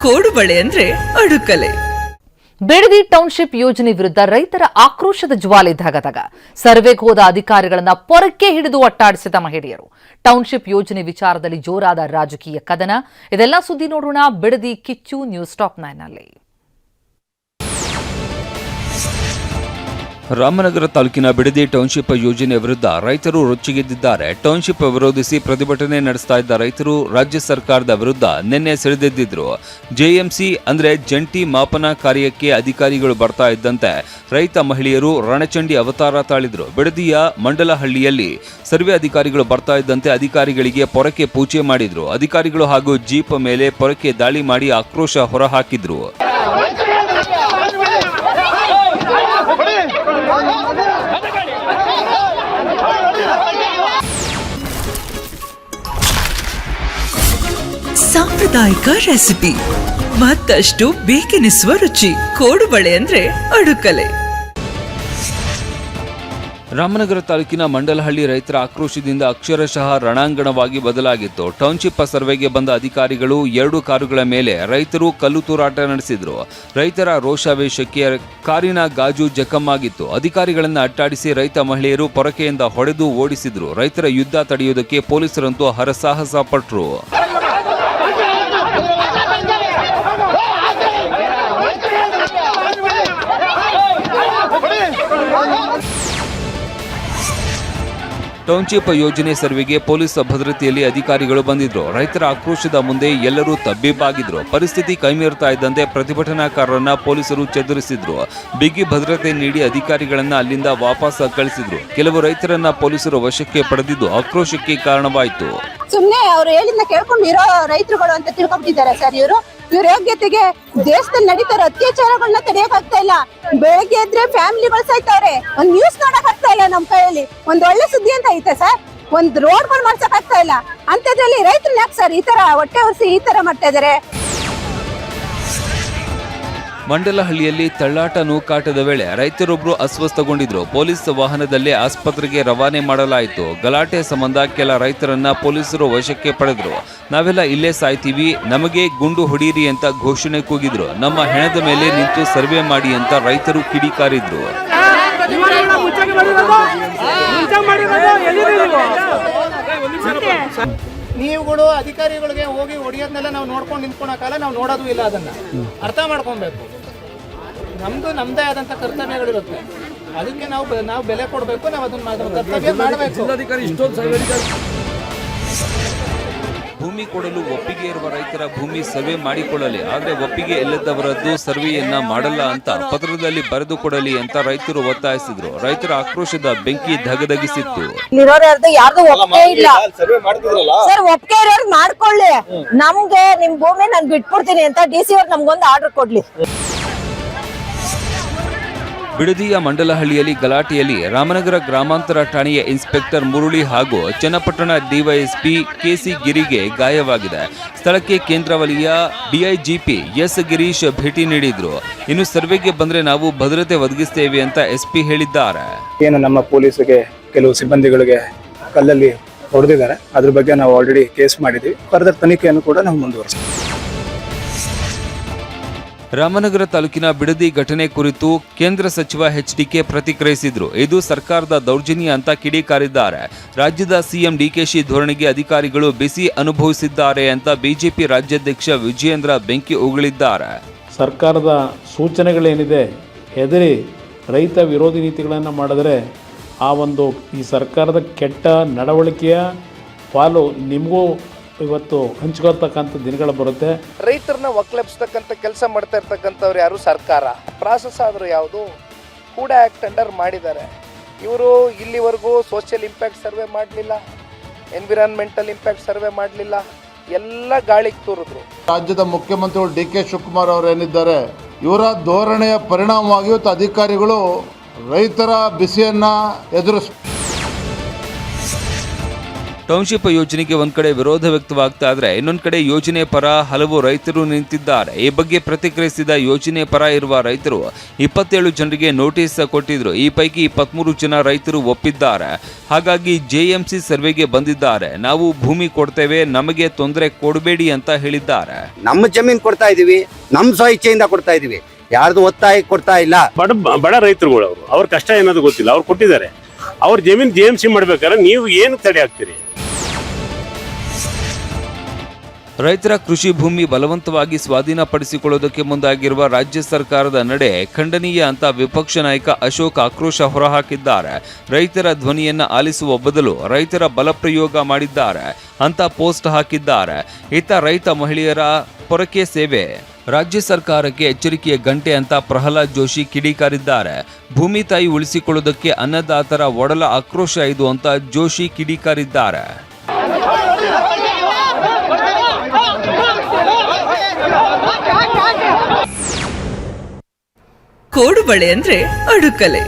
ಕೋಡುಬಳೆ ಅಂದ್ರೆ ಅಡುಕಲೆ. ಬಿಡದಿ ಟೌನ್ಶಿಪ್ ಯೋಜನೆ ವಿರುದ್ಧ ರೈತರ ಆಕ್ರೋಶದ ಜ್ವಾಲೆ ಧಗಧಗ. ಸರ್ವೆಗೆ ಹೋದ ಅಧಿಕಾರಿಗಳನ್ನ ಪೊರಕೆ ಹಿಡಿದು ಅಟ್ಟಾಡಿಸಿದ ಮಹಿಳೆಯರು. ಟೌನ್ಶಿಪ್ ಯೋಜನೆ ವಿಚಾರದಲ್ಲಿ ಜೋರಾದ ರಾಜಕೀಯ ಕದನ. ಇದೆಲ್ಲ ಸುದ್ದಿ ನೋಡೋಣ ಬಿಡದಿ ಕಿಚ್ಚು ನ್ಯೂಸ್ ಟಾಪ್ 9 ನಲ್ಲಿ. ರಾಮನಗರ ತಾಲೂಕಿನ ಬಿಡದಿ ಟೌನ್ಶಿಪ್ ಯೋಜನೆ ವಿರುದ್ಧ ರೈತರು ರೊಚ್ಚಿಗೆದ್ದಿದ್ದಾರೆ. ಟೌನ್ಶಿಪ್ ವಿರೋಧಿಸಿ ಪ್ರತಿಭಟನೆ ನಡೆಸ್ತಾ ಇದ್ದ ರೈತರು ರಾಜ್ಯ ಸರ್ಕಾರದ ವಿರುದ್ಧ ನಿನ್ನೆ ಸಿಡಿದೆದ್ದಿದ್ರು. ಜೆಎಂಸಿ ಅಂದ್ರೆ ಜಂಟಿ ಮಾಪನ ಕಾರ್ಯಕ್ಕೆ ಅಧಿಕಾರಿಗಳು ಬರ್ತಾ ಇದ್ದಂತೆ ರೈತ ಮಹಿಳೆಯರು ರಣಚಂಡಿ ಅವತಾರ ತಾಳಿದ್ರು. ಬಿಡದಿಯ ಮಂಡಲಹಳ್ಳಿಯಲ್ಲಿ ಸರ್ವೆ ಅಧಿಕಾರಿಗಳು ಬರ್ತಾ ಇದ್ದಂತೆ ಅಧಿಕಾರಿಗಳಿಗೆ ಪೊರಕೆ ಪೂಜೆ ಮಾಡಿದ್ರು. ಅಧಿಕಾರಿಗಳು ಹಾಗೂ ಜೀಪ್ ಮೇಲೆ ಪೊರಕೆ ದಾಳಿ ಮಾಡಿ ಆಕ್ರೋಶ ಹೊರಹಾಕಿದ್ರು. ಸಾಂಪ್ರದಾಯಿಕ ರೆಸಿಪಿ, ಮತ್ತಷ್ಟು ಬೇಕೆನಿಸುವ ರುಚಿ. ಕೋಡುಬಳೆ ಅಂದ್ರೆ ಅಡುಕಲೆ. ರಾಮನಗರ ತಾಲೂಕಿನ ಮಂಡಲಹಳ್ಳಿ ರೈತರ ಆಕ್ರೋಶದಿಂದ ಅಕ್ಷರಶಃ ರಣಾಂಗಣವಾಗಿ ಬದಲಾಗಿತ್ತು. ಟೌನ್ಶಿಪ್ ಸರ್ವೆಗೆ ಬಂದ ಅಧಿಕಾರಿಗಳು 2 ಕಾರುಗಳ ಮೇಲೆ ರೈತರು ಕಲ್ಲು ತೂರಾಟ ನಡೆಸಿದ್ರು. ರೈತರ ರೋಷಾವೇಶಕ್ಕೆ ಕಾರಿನ ಗಾಜು ಜಖಮ್ಮಾಗಿತ್ತು. ಅಧಿಕಾರಿಗಳನ್ನು ಅಟ್ಟಾಡಿಸಿ ರೈತ ಮಹಿಳೆಯರು ಪೊರಕೆಯಿಂದ ಹೊಡೆದು ಓಡಿಸಿದ್ರು. ರೈತರ ಯುದ್ಧ ತಡೆಯುವುದಕ್ಕೆ ಪೊಲೀಸರಂತೂ ಹರಸಾಹಸ ಪಟ್ರು. ಟೌನ್ಶಿಪ್ ಯೋಜನೆ ಸರ್ವೆಗೆ ಪೊಲೀಸ್ ಭದ್ರತೆಯಲ್ಲಿ ಅಧಿಕಾರಿಗಳು ಬಂದಿದ್ರು. ರೈತರ ಆಕ್ರೋಶದ ಮುಂದೆ ಎಲ್ಲರೂ ತಬ್ಬಿಬ್ಬಾಗಿದ್ರು. ಪರಿಸ್ಥಿತಿ ಕೈಮೀರ್ತಾ ಇದ್ದಂತೆ ಪ್ರತಿಭಟನಾಕಾರರನ್ನ ಪೊಲೀಸರು ಚದುರಿಸಿದ್ರು. ಬಿಗಿ ಭದ್ರತೆ ನೀಡಿ ಅಧಿಕಾರಿಗಳನ್ನ ಅಲ್ಲಿಂದ ವಾಪಸ್ ಕಳಿಸಿದ್ರು. ಕೆಲವು ರೈತರನ್ನ ಪೊಲೀಸರು ವಶಕ್ಕೆ ಪಡೆದಿದ್ದು ಆಕ್ರೋಶಕ್ಕೆ ಕಾರಣವಾಯಿತು. ಸುಮ್ನೆ ಅವ್ರು ಹೇಳಿದ್ನ ಕೇಳ್ಕೊಂಡು ಇರೋ ರೈತರುಗಳು ಅಂತ ತಿಳ್ಕೊಂಡ್ಬಿಟ್ಟಿದ್ದಾರೆ ಸರ್. ಇವ್ರ ಯೋಗ್ಯತೆಗೆ ದೇಶದಲ್ಲಿ ನಡೀತಾರ ಅತ್ಯಾಚಾರಗಳನ್ನ ತಡೆಯಕ್ ಆಗ್ತಾ ಇಲ್ಲ. ಬೆಳಗ್ಗೆ ಎದ್ರೆ ಫ್ಯಾಮಿಲಿಗಳು ಸಾಯ್ತಾವ್ರೆ. ಒಂದ್ ನ್ಯೂಸ್ ನೋಡಕ್ ಆಗ್ತಾ ಇಲ್ಲ ನಮ್ ಕೈಯಲ್ಲಿ. ಒಂದ್ ಒಳ್ಳೆ ಸುದ್ದಿ ಅಂತ ಐತೆ ಸರ್, ಒಂದ್ ರೋಡ್ಗಳು ಮಾಡ್ಸಕ್ ಆಗ್ತಾ ಇಲ್ಲ. ಅಂತದ್ರಲ್ಲಿ ರೈತರನ್ನ ಯಾಕೆ ಸರ್ ಈ ತರ ಹೊಟ್ಟೆ ಉರ್ಸಿ ಈ ತರ ಮಾಡ್ತಾ ಇದಾರೆ? ಮಂಡಲಹಳ್ಳಿಯಲ್ಲಿ ತಳ್ಳಾಟ ನೂಕಾಟದ ವೇಳೆ ರೈತರೊಬ್ಬರು ಅಸ್ವಸ್ಥಗೊಂಡಿದ್ರು. ಪೊಲೀಸ್ ವಾಹನದಲ್ಲೇ ಆಸ್ಪತ್ರೆಗೆ ರವಾನೆ ಮಾಡಲಾಯಿತು. ಗಲಾಟೆ ಸಂಬಂಧ ಕೆಲ ರೈತರನ್ನ ಪೊಲೀಸರು ವಶಕ್ಕೆ ಪಡೆದ್ರು. ನಾವೆಲ್ಲ ಇಲ್ಲೇ ಸಾಯ್ತೀವಿ, ನಮಗೆ ಗುಂಡು ಹೊಡೀರಿ ಅಂತ ಘೋಷಣೆ ಕೂಗಿದ್ರು. ನಮ್ಮ ಹೆಣದ ಮೇಲೆ ನಿಂತು ಸರ್ವೆ ಮಾಡಿ ಅಂತ ರೈತರು ಕಿಡಿಕಾರಿದ್ರು. ನೀವುಗಳು ಅಧಿಕಾರಿಗಳಿಗೆ ಹೋಗಿ ಹೊಡೆಯೋದನ್ನೆಲ್ಲ ನಾವು ನೋಡ್ಕೊಂಡು ನಿಂತ್ಕೊಳಕಾಲ ನಾವು ನೋಡೋದು ಇಲ್ಲ. ಅದನ್ನ ಅರ್ಥ ಮಾಡ್ಕೊಬೇಕು. ನಮ್ದೇ ಆದಂತ ಕರ್ತವ್ಯಗಳಿರುತ್ತೆ. ಅದಕ್ಕೆ ನಾವು ಬೆಲೆ ಕೊಡಬೇಕು. ನಾವು ಅದನ್ನ ಕರ್ತವ್ಯ ಮಾಡಬೇಕು. ಭೂಮಿ ಕೊಡಲು ಒಪ್ಪಿಗೆ ಇರುವ ರೈತರ ಭೂಮಿ ಸರ್ವೆ ಮಾಡಿಕೊಳ್ಳಲಿ, ಆದರೆ ಒಪ್ಪಿಗೆ ಇಲ್ಲದವರದ್ದು ಸರ್ವೆಯನ್ನ ಮಾಡಲ್ಲ ಅಂತ ಪತ್ರದಲ್ಲಿ ಬರೆದು ಕೊಡಲಿ ಅಂತ ರೈತರು ಒತ್ತಾಯಿಸಿದ್ರು. ರೈತರ ಆಕ್ರೋಶದ ಬೆಂಕಿ ಧಗಧಗಿಸಿತ್ತು. ಯಾರ್ದು ಒಪ್ಪಿಗೆ ಇಲ್ಲ ಸರ್. ಒಪ್ಪಿಗೆ ಇರೋರು ಮಾಡ್ಕೊಳ್ಳಿ. ನಮ್ಗೆ ನಿಮ್ ಭೂಮಿ ನಾನು ಬಿಟ್ಬಿಡ್ತೀನಿ ಅಂತ DC ಅವ್ರು ನಮ್ಗೊಂದು ಆರ್ಡರ್ ಕೊಡ್ಲಿ. ಬಿಡದಿಯ ಮಂಡಲಹಳ್ಳಿಯಲ್ಲಿ ಗಲಾಟೆಯಲ್ಲಿ ರಾಮನಗರ ಗ್ರಾಮಾಂತರ ಠಾಣೆಯ ಇನ್ಸ್ಪೆಕ್ಟರ್ ಮುರುಳಿ ಹಾಗೂ ಚನ್ನಪಟ್ಟಣ ಡಿವೈಎಸ್ಪಿ ಕೆಸಿ ಗಿರಿಗೆ ಗಾಯವಾಗಿದೆ. ಸ್ಥಳಕ್ಕೆ ಕೇಂದ್ರ ವಲಯ ಡಿಐಜಿಪಿ ಎಸ್ ಗಿರೀಶ್ ಭೇಟಿ ನೀಡಿದ್ರು. ಇನ್ನು ಸರ್ವೆಗೆ ಬಂದ್ರೆ ನಾವು ಭದ್ರತೆ ಒದಗಿಸ್ತೇವೆ ಅಂತ SP ಹೇಳಿದ್ದಾರೆ. ಏನು ನಮ್ಮ ಪೊಲೀಸರಿಗೆ ಕೆಲವು ಸಿಬ್ಬಂದಿಗಳಿಗೆ ಕಲ್ಲಲ್ಲಿ ಹೊಡೆದಿದ್ದಾರೆ, ಅದ್ರ ಬಗ್ಗೆ ನಾವು ಆಲ್ರೆಡಿ ಕೇಸ್ ಮಾಡಿದ್ವಿ. ಫರ್ದರ್ ತನಿಖೆಯನ್ನು ಕೂಡ ನಾವು ಮುಂದುವರಿಸ್ತೀವಿ. ರಾಮನಗರ ತಾಲೂಕಿನ ಬಿಡದಿ ಘಟನೆ ಕುರಿತು ಕೇಂದ್ರ ಸಚಿವ HDK ಪ್ರತಿಕ್ರಿಯಿಸಿದ್ರು. ಇದು ಸರ್ಕಾರದ ದೌರ್ಜನ್ಯ ಅಂತ ಕಿಡಿಕಾರಿದ್ದಾರೆ. ರಾಜ್ಯದ CM DKಶ ಧೋರಣೆಗೆ ಅಧಿಕಾರಿಗಳು ಬಿಸಿ ಅನುಭವಿಸಿದ್ದಾರೆ ಅಂತ ಬಿಜೆಪಿ ರಾಜ್ಯಾಧ್ಯಕ್ಷ ವಿಜಯೇಂದ್ರ ಬೆಂಕಿ ಉಗುಳಿದ್ದಾರೆ. ಸರ್ಕಾರದ ಸೂಚನೆಗಳೇನಿದೆ ಹೆದರಿ ರೈತ ವಿರೋಧಿ ನೀತಿಗಳನ್ನು ಮಾಡಿದ್ರೆ ಈ ಸರ್ಕಾರದ ಕೆಟ್ಟ ನಡವಳಿಕೆಯ ಪಾಲು ನಿಮಗೂ ಇವತ್ತು ಹಂಚ್ಕೊಳ್ತಕ್ಕಂಥ ದಿನಗಳು ಬರುತ್ತೆ. ರೈತರನ್ನ ಒಕ್ಕಲೆಬ್ಸ್ತಕ್ಕಂಥ ಕೆಲಸ ಮಾಡ್ತಾ ಇರ್ತಕ್ಕಂಥವ್ರು ಯಾರು? ಸರ್ಕಾರ. ಪ್ರಾಸೆಸ್ ಆದರೂ ಯಾವುದು? ಕೂಡ ಆ್ಯಕ್ಟ್ ಅಂಡರ್ ಮಾಡಿದ್ದಾರೆ. ಇವರು ಇಲ್ಲಿವರೆಗೂ ಸೋಷಿಯಲ್ ಇಂಪ್ಯಾಕ್ಟ್ ಸರ್ವೆ ಮಾಡಲಿಲ್ಲ, ಎನ್ವಿರಾನ್ಮೆಂಟಲ್ ಇಂಪ್ಯಾಕ್ಟ್ ಸರ್ವೆ ಮಾಡಲಿಲ್ಲ, ಎಲ್ಲ ಗಾಳಿಗೆ ತೂರಿದ್ರು. ರಾಜ್ಯದ ಮುಖ್ಯಮಂತ್ರಿಗಳು DK ಶಿವಕುಮಾರ್ ಅವರು ಏನಿದ್ದಾರೆ, ಇವರ ಧೋರಣೆಯ ಪರಿಣಾಮವಾಗಿ ಇವತ್ತು ಅಧಿಕಾರಿಗಳು ರೈತರ ಬಿಸಿಯನ್ನ ಎದುರಿಸ ಟೌನ್ಶಿಪ್ ಯೋಜನೆಗೆ ಒಂದ್ ಕಡೆ ವಿರೋಧ ವ್ಯಕ್ತವಾಗ್ತಾ ಇದ್ರೆ ಇನ್ನೊಂದ್ ಕಡೆ ಯೋಜನೆ ಪರ ಹಲವು ರೈತರು ನಿಂತಿದ್ದಾರೆ. ಈ ಬಗ್ಗೆ ಪ್ರತಿಕ್ರಿಯಿಸಿದ ಯೋಜನೆ ಪರ ಇರುವ ರೈತರು 27 ಜನರಿಗೆ ನೋಟಿಸ್ ಕೊಟ್ಟಿದ್ರು. ಈ ಪೈಕಿ 23 ಜನ ರೈತರು ಒಪ್ಪಿದ್ದಾರೆ. ಹಾಗಾಗಿ ಜೆಎಂಸಿ ಸರ್ವೆಗೆ ಬಂದಿದ್ದಾರೆ. ನಾವು ಭೂಮಿ ಕೊಡ್ತೇವೆ, ನಮಗೆ ತೊಂದರೆ ಕೊಡಬೇಡಿ ಅಂತ ಹೇಳಿದ್ದಾರೆ. ನಮ್ಮ ಜಮೀನು ಕೊಡ್ತಾ ಇದೀವಿ, ನಮ್ಮ ಸ್ವ ಇಚ್ಛೆಯಿಂದ ಕೊಡ್ತಾ ಇದೀವಿ, ಯಾರ್ದು ಒತ್ತಾಯ ಕೊಡ್ತಾ ಇಲ್ಲ. ಬಡ ರೈತರುಗಳು ಅವ್ರ ಕಷ್ಟ ಏನದು ಗೊತ್ತಿಲ್ಲ, ಅವ್ರು ಕೊಟ್ಟಿದ್ದಾರೆ. ಅವ್ರ ಜಮೀನು ಜೆಎಂಸಿ ಮಾಡ್ಬೇಕಾದ್ರೆ ನೀವು ಏನು ತಡೆ ಹಾಕ್ತೀರಿ? ರೈತರ ಕೃಷಿ ಭೂಮಿ ಬಲವಂತವಾಗಿ ಸ್ವಾಧೀನಪಡಿಸಿಕೊಳ್ಳೋದಕ್ಕೆ ಮುಂದಾಗಿರುವ ರಾಜ್ಯ ಸರ್ಕಾರದ ನಡೆ ಖಂಡನೀಯ ಅಂತ ವಿಪಕ್ಷ ನಾಯಕ ಅಶೋಕ್ ಆಕ್ರೋಶ ಹೊರಹಾಕಿದ್ದಾರೆ. ರೈತರ ಧ್ವನಿಯನ್ನ ಆಲಿಸುವ ಬದಲು ರೈತರ ಬಲಪ್ರಯೋಗ ಮಾಡಿದ್ದಾರೆ ಅಂತ ಪೋಸ್ಟ್ ಹಾಕಿದ್ದಾರೆ. ಇತ್ತ ರೈತ ಮಹಿಳೆಯರ ಪೊರಕೆ ಸೇವೆ ರಾಜ್ಯ ಸರ್ಕಾರಕ್ಕೆ ಎಚ್ಚರಿಕೆಯ ಗಂಟೆ ಅಂತ ಪ್ರಹ್ಲಾದ್ ಜೋಶಿ ಕಿಡಿಕಾರಿದ್ದಾರೆ. ಭೂಮಿ ತಾಯಿ ಉಳಿಸಿಕೊಳ್ಳುವುದಕ್ಕೆ ಅನ್ನದಾತರ ಒಡಲ ಆಕ್ರೋಶ ಇದು ಅಂತ ಜೋಶಿ ಕಿಡಿಕಾರಿದ್ದಾರೆ. ಕೋಡುಬಳೆ ಅಂದ್ರೆ ಅಡುಕಲೆ.